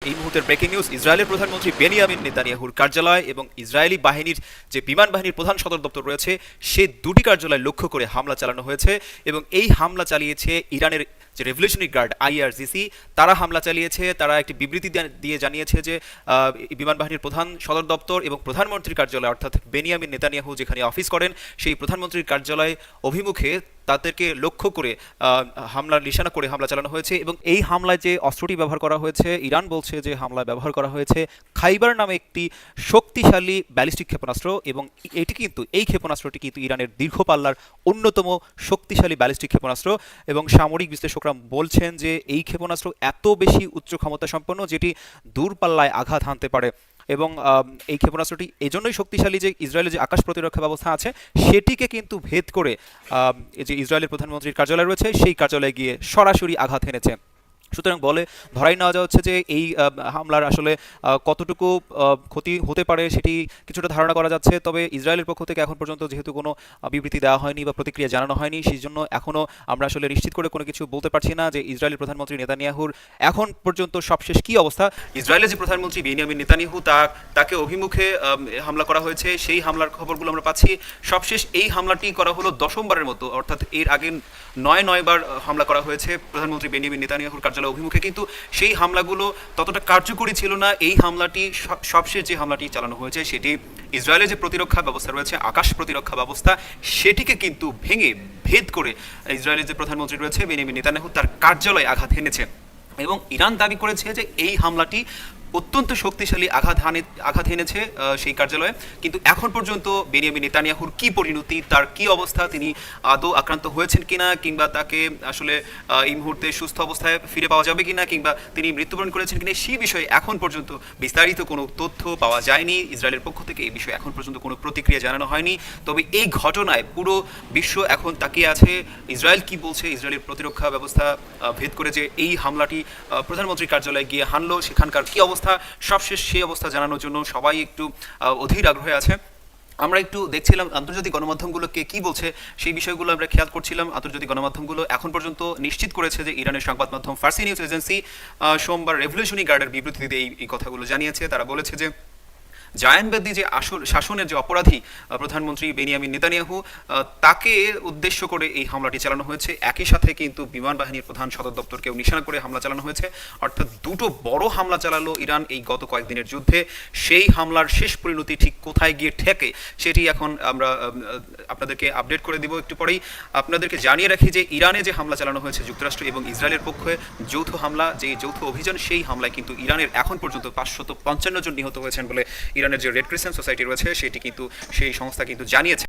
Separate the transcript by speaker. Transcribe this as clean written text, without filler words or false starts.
Speaker 1: এই মুহূর্তের breaking news, ইসরায়েলের প্রধানমন্ত্রী বেনিয়ামিন নেতানিয়াহুর কার্যালয় এবং ইসরায়েলি বাহিনীর যে বিমান বাহিনীর প্রধান সদর দপ্তর রয়েছে সে দুটি কার্যালয় লক্ষ্য করে হামলা চালানো হয়েছে এবং এই হামলা চালিয়েছে ইরানের যে রেভলিউশনারি গার্ড আইআরজিসি। তারা হামলা চালিয়েছে। তারা একটি বিবৃতি দিয়ে জানিয়েছে যে বিমান বাহিনীর প্রধান সদর দপ্তর এবং প্রধানমন্ত্রীর কার্যালয় অর্থাৎ বেনিয়ামিন নেতানিয়াহু যেখানে অফিস করেন সেই প্রধানমন্ত্রীর কার্যালয় অভিমুখে তাদেরকে লক্ষ্য করে হামলার নিশানা করে হামলা চালানো হয়েছে। এবং এই হামলায় যে অস্ত্রটি ব্যবহার করা হয়েছে, ইরান বলছে যে হামলায় ব্যবহার করা হয়েছে খাইবার নামে একটি শক্তিশালী ব্যালিস্টিক ক্ষেপণাস্ত্র এবং এই ক্ষেপণাস্ত্রটি কিন্তু ইরানের দীর্ঘ পাল্লার অন্যতম শক্তিশালী ব্যালিস্টিক ক্ষেপণাস্ত্র এবং সামরিক বিশ্লেষকরা বলছেন যে এই ক্ষেপণাস্ত্র এত বেশি উচ্চ ক্ষমতা সম্পন্ন যেটি দূরপাল্লায় আঘাত হানতে পারে। এবং এই ক্ষেপণাস্ত্রটি এজন্যই শক্তিশালী যে ইসরায়েলের যে আকাশ প্রতিরক্ষা ব্যবস্থা আছে সেটিকে কিন্তু ভেদ করে যে ইসরায়েলের প্রধানমন্ত্রীর কার্যালয় রয়েছে সেই কার্যালয়ে গিয়ে সরাসরি আঘাত হেনেছে। সুতরাং ধরাই নেওয়া যাচ্ছে যে এই হামলার আসলে কতটুকু ক্ষতি হতে পারে সেটি কিছুটা ধারণা করা যাচ্ছে। তবে ইসরায়েলের পক্ষ থেকে এখন পর্যন্ত যেহেতু কোনো বিবৃতি দেওয়া হয়নি বা প্রতিক্রিয়া জানানো হয়নি, সেই জন্য এখনও আমরা আসলে নিশ্চিত করে কোনো কিছু বলতে পারছি না যে ইসরায়েলের প্রধানমন্ত্রী নেতানিয়াহুর এখন পর্যন্ত সবশেষ কী অবস্থা। ইসরায়েলের যে প্রধানমন্ত্রী বেনিয়ামিন নেতানিয়াহু তাকে অভিমুখে হামলা করা হয়েছে, সেই হামলার খবরগুলো আমরা পাচ্ছি। সবশেষ এই হামলাটি করা হলো দশমবারের মতো, অর্থাৎ এর আগে নয়বার হামলা করা হয়েছে প্রধানমন্ত্রী বেনিয়ামিন নেতানিয়াহুর কার্যালয় অভিমুখে, কিন্তু সেই হামলাগুলো ততটা কার্যকরী ছিল না। এই হামলাটি সবশেষ যে হামলাটি চালানো হয়েছে সেটি ইসরায়েলের যে প্রতিরক্ষা ব্যবস্থা রয়েছে আকাশ প্রতিরক্ষা ব্যবস্থা সেটিকে কিন্তু ভেঙে ভেদ করে ইসরায়েলের যে প্রধানমন্ত্রী রয়েছে বেনিয়ামিন নেতানিয়াহু তার কার্যালয়ে আঘাত হেনেছে। এবং ইরান দাবি করেছে যে এই হামলাটি অত্যন্ত শক্তিশালী আঘাত হেনেছে সেই কার্যালয়ে। কিন্তু এখন পর্যন্ত বেনিয়ামিন নেতানিয়াহুর কী পরিণতি, তার কী অবস্থা, তিনি আদৌ আক্রান্ত হয়েছেন কিনা, কিংবা তাকে আসলে এই মুহূর্তে সুস্থ অবস্থায় ফিরে পাওয়া যাবে কিনা, কিংবা তিনি মৃত্যুবরণ করেছেন কিনা, সেই বিষয়ে এখন পর্যন্ত বিস্তারিত কোনো তথ্য পাওয়া যায়নি। ইসরায়েলের পক্ষ থেকে এই বিষয়ে এখন পর্যন্ত কোনো প্রতিক্রিয়া জানানো হয়নি। তবে এই ঘটনায় পুরো বিশ্ব এখন তাকিয়ে আছে ইসরায়েল কি বলছে। ইসরায়েলের প্রতিরক্ষা ব্যবস্থা ভেদ করে যে এই হামলাটি প্রধানমন্ত্রীর কার্যালয়ে গিয়ে হানলো সেখানকার কী অবস্থা, সবশেষ সেই অবস্থা জানানোর জন্য সবাই একটু অধীর আগ্রহে আছে। আমরা একটু দেখছিলাম আন্তর্জাতিক গণমাধ্যমগুলোকে কি বলছে, সেই বিষয়গুলো আমরা খেয়াল করছিলাম। আন্তর্জাতিক গণমাধ্যমগুলো এখন পর্যন্ত নিশ্চিত করেছে যে ইরানের সংবাদ মাধ্যম ফার্সি নিউজ এজেন্সি সোমবার রেভলিউশনারি গার্ডের বিবৃতিতে এই কথাগুলো জানিয়েছে। তারা বলেছে যে জায়ানবাদী যে শাসনের যে অপরাধী প্রধানমন্ত্রী বেনিয়ামিন নেতানিয়াহু তাকে উদ্দেশ্য করে এই হামলাটি চালানো হয়েছে। একই সাথে কিন্তু বিমান বাহিনীর প্রধান সদর দপ্তরকেও নিশানা করে হামলা চালানো হয়েছে। অর্থাৎ দুটো বড় হামলা চালালো ইরান এই গত কয়েকদিনের যুদ্ধে। সেই হামলার শেষ পরিণতি ঠিক কোথায় গিয়ে ঠেকে সেটি এখন আমরা আপনাদেরকে আপডেট করে দিব একটু পরেই। আপনাদেরকে জানিয়ে রাখি যে ইরানে যে হামলা চালানো হয়েছে যুক্তরাষ্ট্র এবং ইসরায়েলের পক্ষে যৌথ হামলা, যে যৌথ অভিযান, সেই হামলায় কিন্তু ইরানের এখন পর্যন্ত 555 জন নিহত হয়েছেন বলে ইরানের যে রেড ক্রিসেন্ট সোসাইটি রয়েছে সেই সংস্থা কিন্তু জানিয়েছে।